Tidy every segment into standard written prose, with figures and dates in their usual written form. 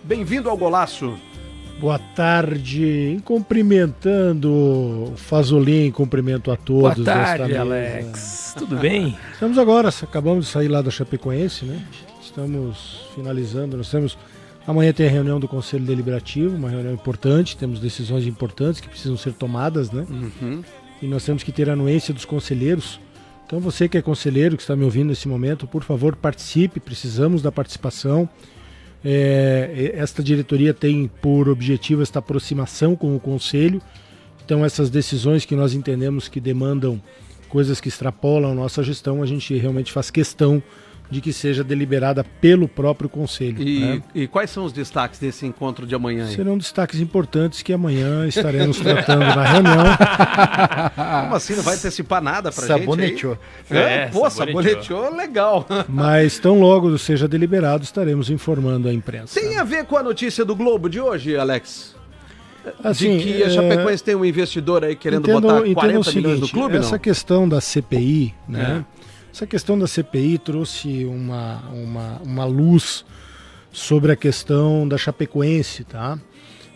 bem-vindo ao Golaço. Boa tarde, cumprimentando o Fazolin, cumprimento a todos. Boa tarde, Alex. Tudo bem? Estamos agora, acabamos de sair lá da Chapecoense, né? Estamos finalizando, amanhã tem a reunião do Conselho Deliberativo, uma reunião importante, temos decisões importantes que precisam ser tomadas, né? E nós temos que ter a anuência dos conselheiros. Então você que é conselheiro, que está me ouvindo nesse momento, por favor, participe, precisamos da participação. Esta diretoria tem por objetivo esta aproximação com o Conselho. Então essas decisões que nós entendemos que demandam coisas que extrapolam a nossa gestão, a gente realmente faz questão de que seja deliberada pelo próprio Conselho. E quais são os destaques desse encontro de amanhã? Serão destaques importantes que amanhã estaremos tratando na reunião. Como assim? Não vai antecipar nada pra Saboneteou. gente? Saboneteou, legal. Mas tão logo seja deliberado, estaremos informando a imprensa. Tem a ver com a notícia do Globo de hoje, Alex? Assim, de que a Chapecoense tem um investidor aí querendo botar 40 milhões no clube, essa não? Questão da CPI, né? Essa questão da CPI trouxe uma luz sobre a questão da Chapecoense, tá?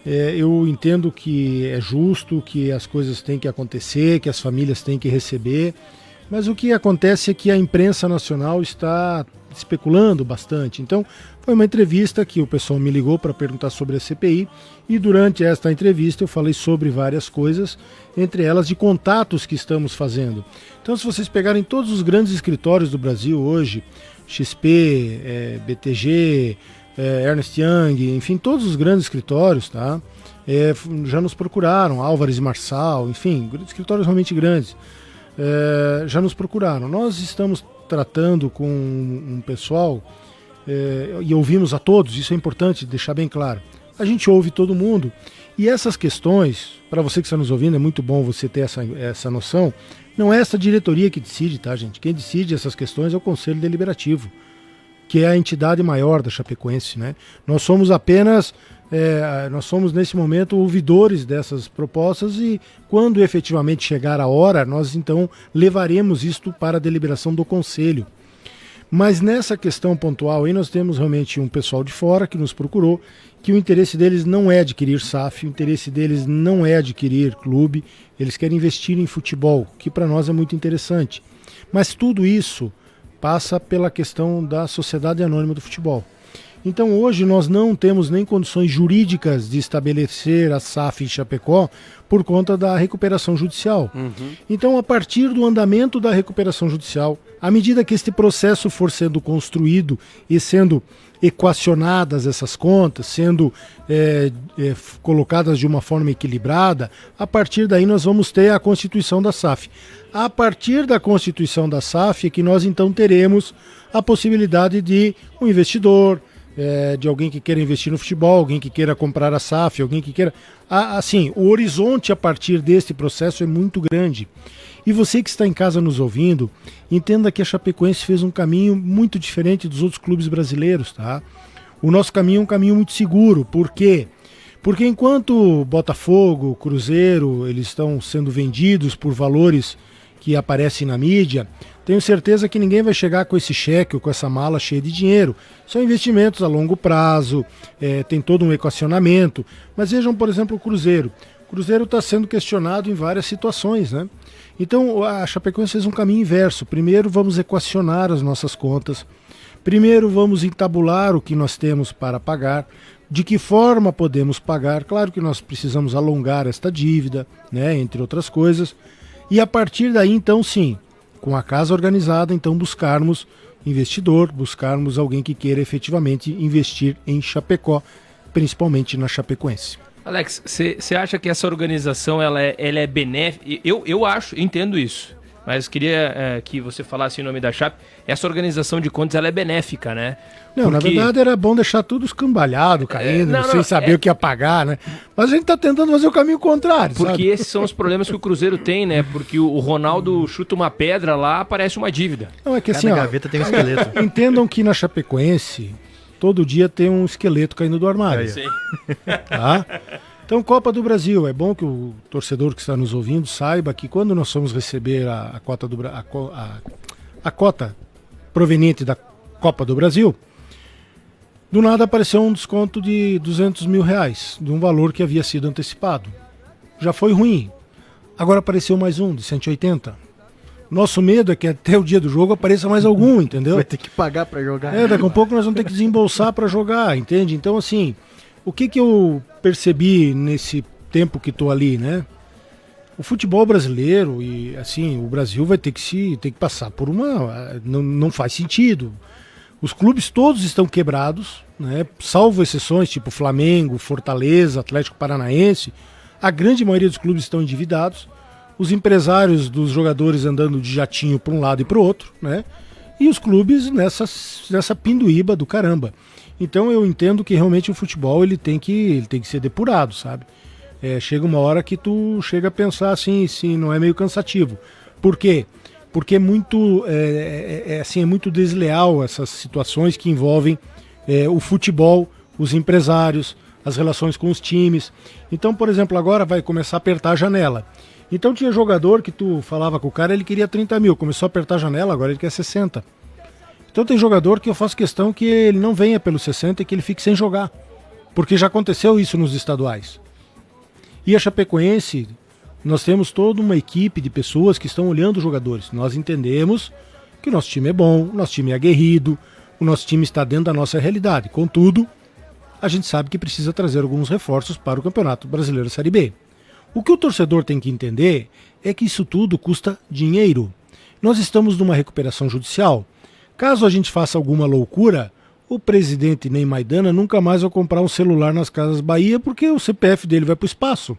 Eu entendo que é justo, que as coisas têm que acontecer, que as famílias têm que receber, mas o que acontece é que a imprensa nacional está especulando bastante. Então, foi uma entrevista que o pessoal me ligou para perguntar sobre a CPI e durante esta entrevista eu falei sobre várias coisas, entre elas de contatos que estamos fazendo. Então, se vocês pegarem todos os grandes escritórios do Brasil hoje, XP, BTG, Ernst Young, enfim, todos os grandes escritórios, tá? Já nos procuraram, Álvares e Marçal, enfim, escritórios realmente grandes, já nos procuraram. Nós estamos tratando com um pessoal e ouvimos a todos, isso é importante deixar bem claro. A gente ouve todo mundo e essas questões, para você que está nos ouvindo, é muito bom você ter essa noção, não é essa diretoria que decide, tá, gente? Quem decide essas questões é o Conselho Deliberativo, que é a entidade maior da Chapecoense, né? Nós somos apenas, nós somos nesse momento ouvidores dessas propostas e quando efetivamente chegar a hora, nós então levaremos isto para a deliberação do Conselho. Mas nessa questão pontual aí nós temos realmente um pessoal de fora que nos procurou, que o interesse deles não é adquirir SAF, o interesse deles não é adquirir clube, eles querem investir em futebol, que para nós é muito interessante. Mas tudo isso passa pela questão da Sociedade Anônima do Futebol. Então hoje nós não temos nem condições jurídicas de estabelecer a SAF em Chapecó por conta da recuperação judicial. Então a partir do andamento da recuperação judicial, à medida que este processo for sendo construído e sendo equacionadas essas contas, sendo colocadas de uma forma equilibrada, a partir daí nós vamos ter a constituição da SAF. A partir da constituição da SAF é que nós então teremos a possibilidade de um investidor, de alguém que queira investir no futebol, alguém que queira comprar a SAF, alguém que queira... Assim, o horizonte a partir deste processo é muito grande. E você que está em casa nos ouvindo, entenda que a Chapecoense fez um caminho muito diferente dos outros clubes brasileiros, tá? O nosso caminho é um caminho muito seguro. Por quê? Porque enquanto Botafogo, Cruzeiro, eles estão sendo vendidos por valores que aparecem na mídia, tenho certeza que ninguém vai chegar com esse cheque ou com essa mala cheia de dinheiro. São investimentos a longo prazo, tem todo um equacionamento. Mas vejam, por exemplo, o Cruzeiro. O Cruzeiro está sendo questionado em várias situações, né? Então a Chapecoense fez um caminho inverso. Primeiro vamos equacionar as nossas contas. Primeiro vamos entabular o que nós temos para pagar. De que forma podemos pagar? Claro que nós precisamos alongar esta dívida, né? Entre outras coisas. E a partir daí, então, sim, com a casa organizada, então buscarmos investidor, buscarmos alguém que queira efetivamente investir em Chapecó, principalmente na Chapecoense. Alex, você acha que essa organização ela é benéfica? Eu acho, entendo isso, mas queria que você falasse em nome da Chape. Essa organização de contas ela é benéfica, né? Não, na verdade era bom deixar tudo escambalhado, caindo, sem saber o que ia pagar, né? Mas a gente tá tentando fazer o caminho contrário, porque sabe? Esses são os problemas que o Cruzeiro tem, né? Porque o Ronaldo chuta uma pedra lá, aparece uma dívida. Não, é que assim, Cada gaveta tem um esqueleto. Entendam que na Chapecoense, todo dia tem um esqueleto caindo do armário. Sim. Tá? Então, Copa do Brasil, é bom que o torcedor que está nos ouvindo saiba que quando nós formos receber a cota proveniente da Copa do Brasil, Do nada apareceu um desconto de R$200 mil, de um valor que havia sido antecipado. Já foi ruim. Agora apareceu mais um, de 180. Nosso medo é que até o dia do jogo apareça mais algum, entendeu? Vai ter que pagar para jogar. Daqui a pouco nós vamos ter que desembolsar para jogar, entende? Então, assim, o que eu percebi nesse tempo que estou ali, né? O futebol brasileiro e, assim, o Brasil vai ter que passar por uma... Não faz sentido. Os clubes todos estão quebrados, né? Salvo exceções, tipo Flamengo, Fortaleza, Atlético Paranaense. A grande maioria dos clubes estão endividados. Os empresários dos jogadores andando de jatinho para um lado e para o outro, né? E os clubes nessa pinduíba do caramba. Então eu entendo que realmente o futebol ele tem que ser depurado, sabe? Chega uma hora que tu chega a pensar assim, se não é meio cansativo. Por quê? Porque é muito desleal essas situações que envolvem o futebol, os empresários, as relações com os times. Então, por exemplo, agora vai começar a apertar a janela. Então tinha jogador que tu falava com o cara, ele queria 30 mil, começou a apertar a janela, agora ele quer 60. Então tem jogador que eu faço questão que ele não venha pelos 60 e que ele fique sem jogar. Porque já aconteceu isso nos estaduais. E a Chapecoense, nós temos toda uma equipe de pessoas que estão olhando os jogadores. Nós entendemos que o nosso time é bom, o nosso time é aguerrido, o nosso time está dentro da nossa realidade. Contudo, a gente sabe que precisa trazer alguns reforços para o Campeonato Brasileiro Série B. O que o torcedor tem que entender é que isso tudo custa dinheiro. Nós estamos numa recuperação judicial. Caso a gente faça alguma loucura, o presidente Ney Maidana nunca mais vai comprar um celular nas Casas Bahia porque o CPF dele vai para o espaço.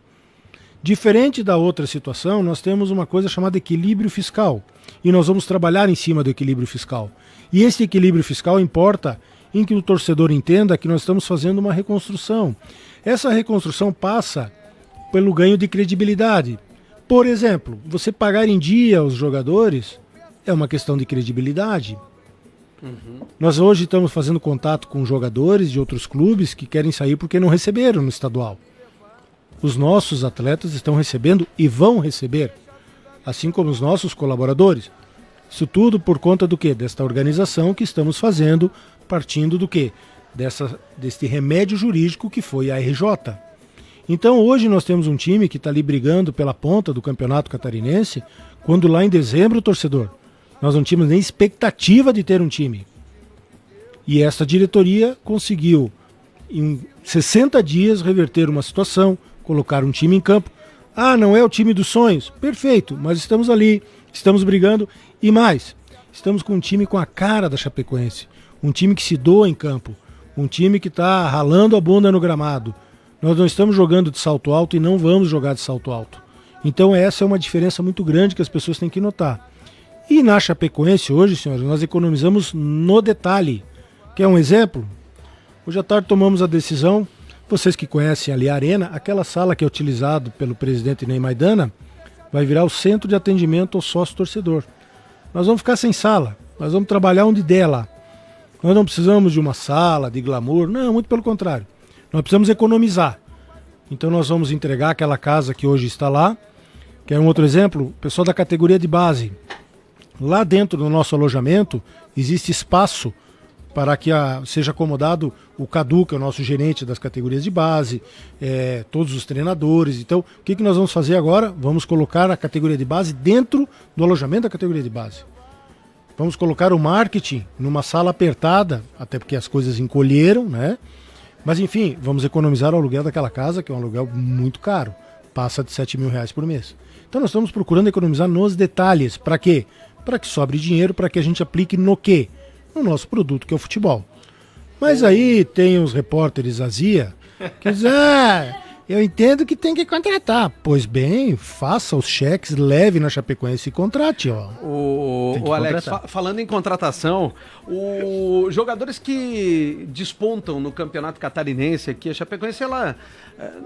Diferente da outra situação, nós temos uma coisa chamada equilíbrio fiscal. E nós vamos trabalhar em cima do equilíbrio fiscal. E esse equilíbrio fiscal importa em que o torcedor entenda que nós estamos fazendo uma reconstrução. Essa reconstrução passa pelo ganho de credibilidade. Por exemplo, você pagar em dia os jogadores é uma questão de credibilidade. Nós hoje estamos fazendo contato com jogadores de outros clubes que querem sair porque não receberam no estadual. Os nossos atletas estão recebendo e vão receber, assim como os nossos colaboradores. Isso tudo por conta do quê? Desta organização que estamos fazendo, partindo do quê? Deste remédio jurídico que foi a RJ. Então hoje nós temos um time que está ali brigando pela ponta do Campeonato Catarinense, quando lá em dezembro, torcedor, nós não tínhamos nem expectativa de ter um time. E essa diretoria conseguiu, em 60 dias, reverter uma situação, colocar um time em campo. Ah, não é o time dos sonhos? Perfeito, mas estamos ali, estamos brigando. E mais, estamos com um time com a cara da Chapecoense. Um time que se doa em campo. Um time que está ralando a bunda no gramado. Nós não estamos jogando de salto alto e não vamos jogar de salto alto. Então essa é uma diferença muito grande que as pessoas têm que notar. E na Chapecoense hoje, senhores, nós economizamos no detalhe. Quer um exemplo? Hoje à tarde tomamos a decisão, vocês que conhecem ali a Arena, aquela sala que é utilizada pelo presidente Ney Maidana, vai virar o centro de atendimento ao sócio-torcedor. Nós vamos ficar sem sala, nós vamos trabalhar onde der lá. Nós não precisamos de uma sala, de glamour, não, muito pelo contrário. Nós precisamos economizar. Então nós vamos entregar aquela casa que hoje está lá. Quer um outro exemplo? O pessoal da categoria de base. Lá dentro do nosso alojamento existe espaço para que seja acomodado o Cadu, que é o nosso gerente das categorias de base, todos os treinadores. Então, o que nós vamos fazer agora? Vamos colocar a categoria de base dentro do alojamento da categoria de base. Vamos colocar o marketing numa sala apertada, até porque as coisas encolheram, né? Mas enfim, vamos economizar o aluguel daquela casa, que é um aluguel muito caro, passa de R$7 mil por mês. Então nós estamos procurando economizar nos detalhes. Para quê? Para que sobre dinheiro, para que a gente aplique no quê? No nosso produto, que é o futebol. Mas aí tem os repórteres azia que dizem, eu entendo que tem que contratar. Pois bem, faça os cheques, leve na Chapecoense e contrate. Ó. O Alex, falando em contratação, os jogadores que despontam no Campeonato Catarinense aqui, a Chapecoense, ela,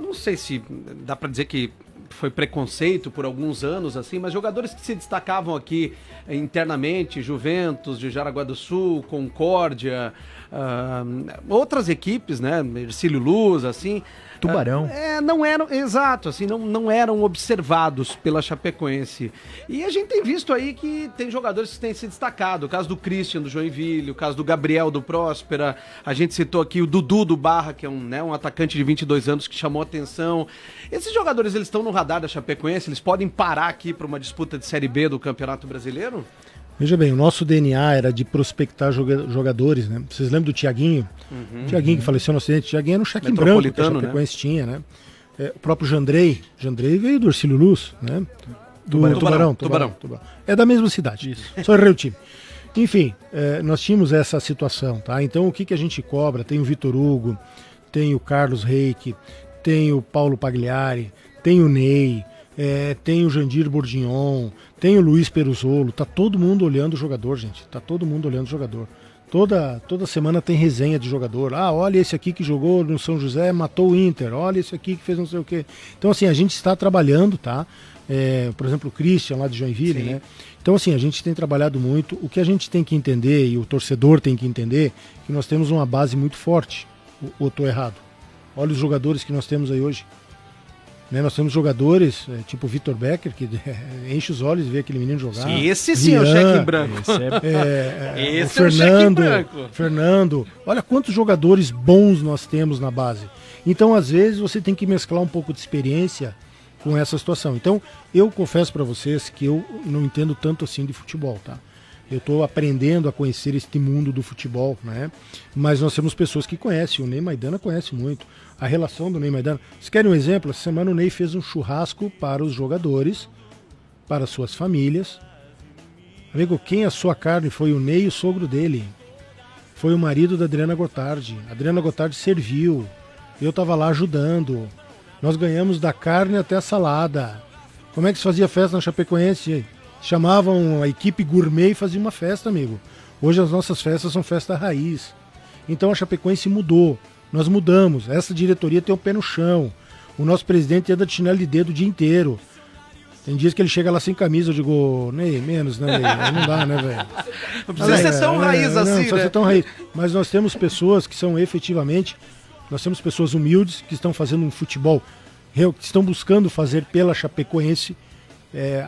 não sei se dá para dizer que foi preconceito por alguns anos, assim, mas jogadores que se destacavam aqui internamente, Juventus, de Jaraguá do Sul, Concórdia, outras equipes, né, Ercílio Luz, assim... Tubarão. Não eram, exato, assim, não eram observados pela Chapecoense. E a gente tem visto aí que tem jogadores que têm se destacado. O caso do Christian, do Joinville, o caso do Gabriel, do Próspera. A gente citou aqui o Dudu, do Barra, que é um atacante de 22 anos que chamou atenção. Esses jogadores, eles estão no radar da Chapecoense? Eles podem parar aqui para uma disputa de Série B do Campeonato Brasileiro? Veja bem, o nosso DNA era de prospectar jogadores, né? Vocês lembram do Tiaguinho? Tiaguinho que faleceu no acidente. Tiaguinho era um cheque em branco que a Chapecoense tinha, né? O próprio Jandrei veio do Ercílio Luz, né? Tubarão. É da mesma cidade. Isso. Só errei o time. Enfim, nós tínhamos essa situação, tá? Então o que a gente cobra? Tem o Vitor Hugo, tem o Carlos Reik, tem o Paulo Pagliari, tem o Ney, tem o Jandir Bourdignon, tem o Luiz Peruzolo, tá todo mundo olhando o jogador, gente, tá todo mundo olhando o jogador. Toda semana tem resenha de jogador. Olha esse aqui que jogou no São José, matou o Inter, olha esse aqui que fez não sei o quê. Então assim, a gente está trabalhando, tá? Por exemplo, o Christian lá de Joinville, né? Então assim, a gente tem trabalhado muito. O que a gente tem que entender, e o torcedor tem que entender, que nós temos uma base muito forte. Ou estou errado? Olha os jogadores que nós temos aí hoje. Nós temos jogadores, tipo o Vitor Becker, que enche os olhos e vê aquele menino jogar. Esse sim é o cheque em branco. Esse o Fernando, é o cheque em branco. Fernando. Olha quantos jogadores bons nós temos na base. Então, às vezes, você tem que mesclar um pouco de experiência com essa situação. Então, eu confesso para vocês que eu não entendo tanto assim de futebol, tá? Eu estou aprendendo a conhecer este mundo do futebol, né? Mas nós temos pessoas que conhecem. O Ney Maidana conhece muito. A relação do Ney Maidana. Vocês querem um exemplo? Essa semana o Ney fez um churrasco para os jogadores, para suas famílias. Amigo, quem assou a carne foi o Ney e o sogro dele. Foi o marido da Adriana Gottardi. A Adriana Gottardi serviu. Eu estava lá ajudando. Nós ganhamos da carne até a salada. Como é que se fazia festa na Chapecoense? Chamavam a equipe gourmet e faziam uma festa, amigo. Hoje as nossas festas são festa raiz. Então a Chapecoense mudou. Nós mudamos. Essa diretoria tem o pé no chão. O nosso presidente anda de chinelo de dedo o dia inteiro. Tem dias que ele chega lá sem camisa, eu digo, Ney, menos, né, Ney? Não dá, né, velho? Não precisa ser tão raiz assim, não precisa ser tão raiz. Mas nós temos pessoas que são efetivamente, nós temos pessoas humildes que estão fazendo um futebol, que estão buscando fazer pela Chapecoense,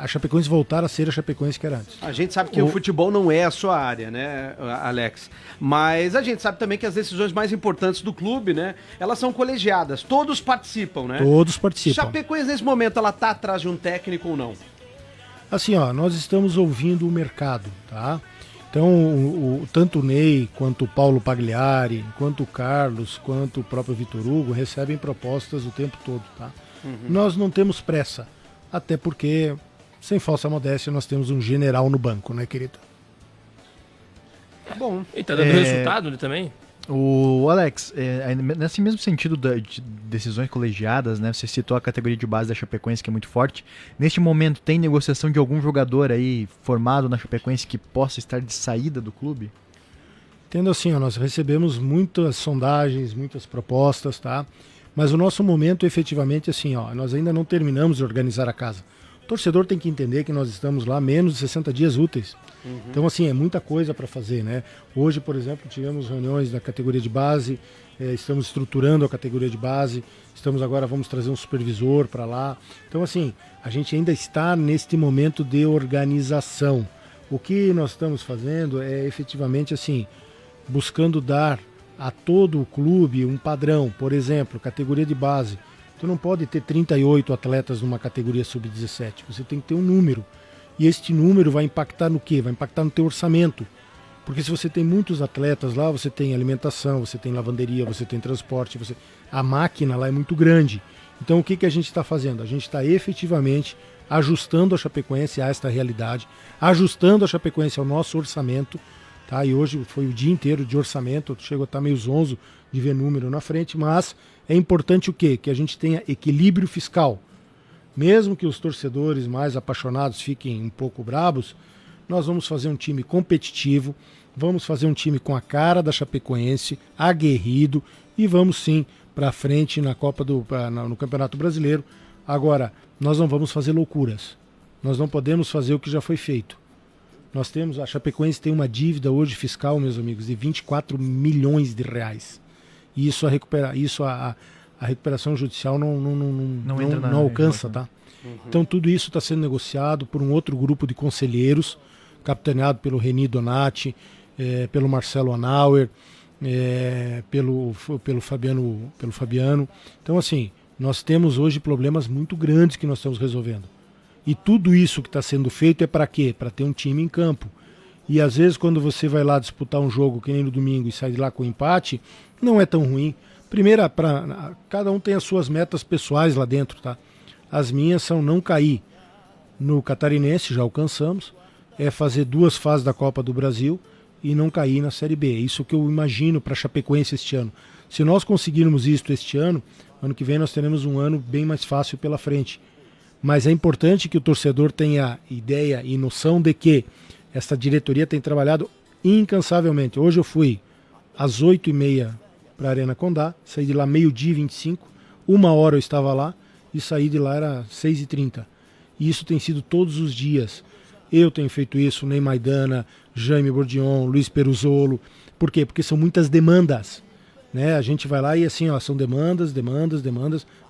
a Chapecoense voltar a ser a Chapecoense que era antes. A gente sabe que o futebol não é a sua área, né, Alex? Mas a gente sabe também que as decisões mais importantes do clube, né, elas são colegiadas. Todos participam, né? Todos participam. Chapecoense, nesse momento, ela tá atrás de um técnico ou não? Assim, nós estamos ouvindo o mercado, tá? Então, tanto o Ney, quanto o Paulo Pagliari, quanto o Carlos, quanto o próprio Vitor Hugo recebem propostas o tempo todo, tá? Nós não temos pressa. Até porque, sem falsa modéstia, nós temos um general no banco, né, querido? Bom. E tá dando resultado, né, também? O Alex, nesse mesmo sentido de decisões colegiadas, né? Você citou a categoria de base da Chapecoense, que é muito forte. Neste momento, tem negociação de algum jogador aí formado na Chapecoense que possa estar de saída do clube? Tendo assim, nós recebemos muitas sondagens, muitas propostas, tá? Mas o nosso momento, efetivamente, assim, nós ainda não terminamos de organizar a casa. O torcedor tem que entender que nós estamos lá menos de 60 dias úteis. Então, assim, é muita coisa para fazer, né? Hoje, por exemplo, tivemos reuniões da categoria de base, estamos estruturando a categoria de base, vamos trazer um supervisor para lá. Então, assim, a gente ainda está neste momento de organização. O que nós estamos fazendo é, efetivamente, assim, buscando dar a todo o clube um padrão. Por exemplo, categoria de base. Tu não pode ter 38 atletas numa categoria sub-17. Você tem que ter um número. E este número vai impactar no quê? Vai impactar no teu orçamento. Porque se você tem muitos atletas lá, você tem alimentação, você tem lavanderia, você tem transporte, a máquina lá é muito grande. Então o que a gente está fazendo? A gente está efetivamente ajustando a Chapecoense a esta realidade, ajustando a Chapecoense ao nosso orçamento. Tá? E hoje foi o dia inteiro de orçamento, chego a estar meio zonzo de ver número na frente, mas é importante o quê? Que a gente tenha equilíbrio fiscal. Mesmo que os torcedores mais apaixonados fiquem um pouco brabos, nós vamos fazer um time competitivo, vamos fazer um time com a cara da Chapecoense, aguerrido, e vamos sim para frente na no Campeonato Brasileiro, Agora, nós não vamos fazer loucuras. Nós não podemos fazer o que já foi feito. A Chapecoense tem uma dívida hoje fiscal, meus amigos, de 24 milhões de reais. E isso a recuperação judicial não alcança, tá? Então tudo isso está sendo negociado por um outro grupo de conselheiros, capitaneado pelo Reni Donati, pelo Marcelo Anauer, pelo Fabiano. Então, assim, nós temos hoje problemas muito grandes que nós estamos resolvendo. E tudo isso que está sendo feito é para quê? Para ter um time em campo. E às vezes quando você vai lá disputar um jogo, que nem no domingo, e sai de lá com empate, não é tão ruim. Primeira, cada um tem as suas metas pessoais lá dentro, tá? As minhas são não cair no Catarinense, já alcançamos, é fazer 2 fases da Copa do Brasil e não cair na Série B. É isso que eu imagino para a Chapecoense este ano. Se nós conseguirmos isso este ano que vem nós teremos um ano bem mais fácil pela frente. Mas é importante que o torcedor tenha ideia e noção de que esta diretoria tem trabalhado incansavelmente. Hoje eu fui às 8h30 para a Arena Condá, saí de lá 12h25, 1h eu estava lá e saí de lá era 6h30. E isso tem sido todos os dias. Eu tenho feito isso, Ney Maidana, Jaime Bordion, Luiz Peruzolo. Por quê? Porque são muitas demandas. Né? A gente vai lá e assim, são demandas,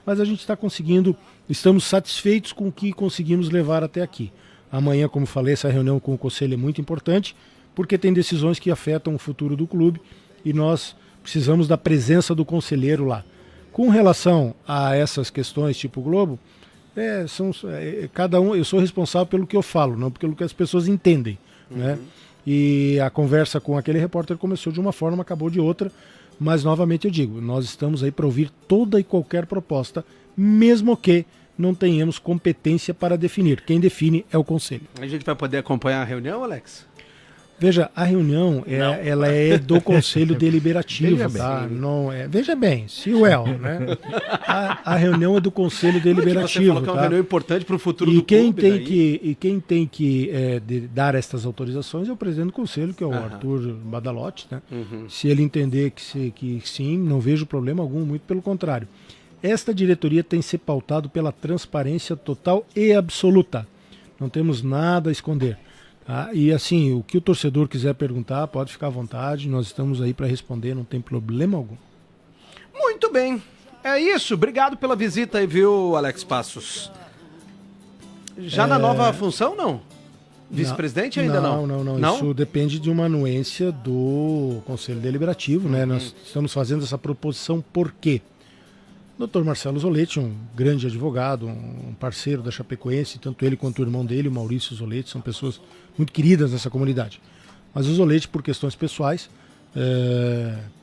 mas a gente está conseguindo, estamos satisfeitos com o que conseguimos levar até aqui. Amanhã, como falei, essa reunião com o Conselho é muito importante, porque tem decisões que afetam o futuro do clube e nós precisamos da presença do conselheiro lá. Com relação a essas questões tipo Globo, cada um, eu sou responsável pelo que eu falo, não pelo que as pessoas entendem. Né? E a conversa com aquele repórter começou de uma forma, acabou de outra. Mas, novamente eu digo, nós estamos aí para ouvir toda e qualquer proposta, mesmo que não tenhamos competência para definir. Quem define é o Conselho. A gente vai poder acompanhar a reunião, Alex? Veja, a reunião ela é do Conselho Deliberativo. Veja tá? bem. Não veja bem, se né? A reunião é do Conselho Deliberativo. Você falou que é uma tá? reunião importante para o futuro E do quem clube. quem tem que dar estas autorizações é o presidente do Conselho, que é o Arthur Badalotti. Né? Se ele entender que sim, não vejo problema algum, muito pelo contrário. Esta diretoria tem se pautado pela transparência total e absoluta. Não temos nada a esconder. Tá? E assim, o que o torcedor quiser perguntar, pode ficar à vontade, nós estamos aí para responder, não tem problema algum. Muito bem, é isso, obrigado pela visita aí, viu, Alex Passos? Já na nova função, não? Vice-presidente ainda não? Não, isso depende de uma anuência do Conselho Deliberativo, né? Nós estamos fazendo essa proposição por quê? Dr. Marcelo Zoletti, um grande advogado, um parceiro da Chapecoense, tanto ele quanto o irmão dele, o Maurício Zoletti, são pessoas muito queridas nessa comunidade. Mas o Zoletti, por questões pessoais,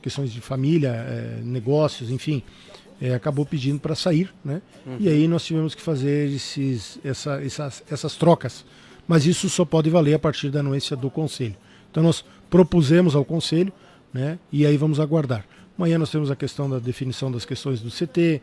questões de família, negócios, enfim, acabou pedindo para sair, né? E aí nós tivemos que fazer essas trocas. Mas isso só pode valer a partir da anuência do Conselho. Então nós propusemos ao Conselho, né? E aí vamos aguardar. Amanhã nós temos a questão da definição das questões do CT,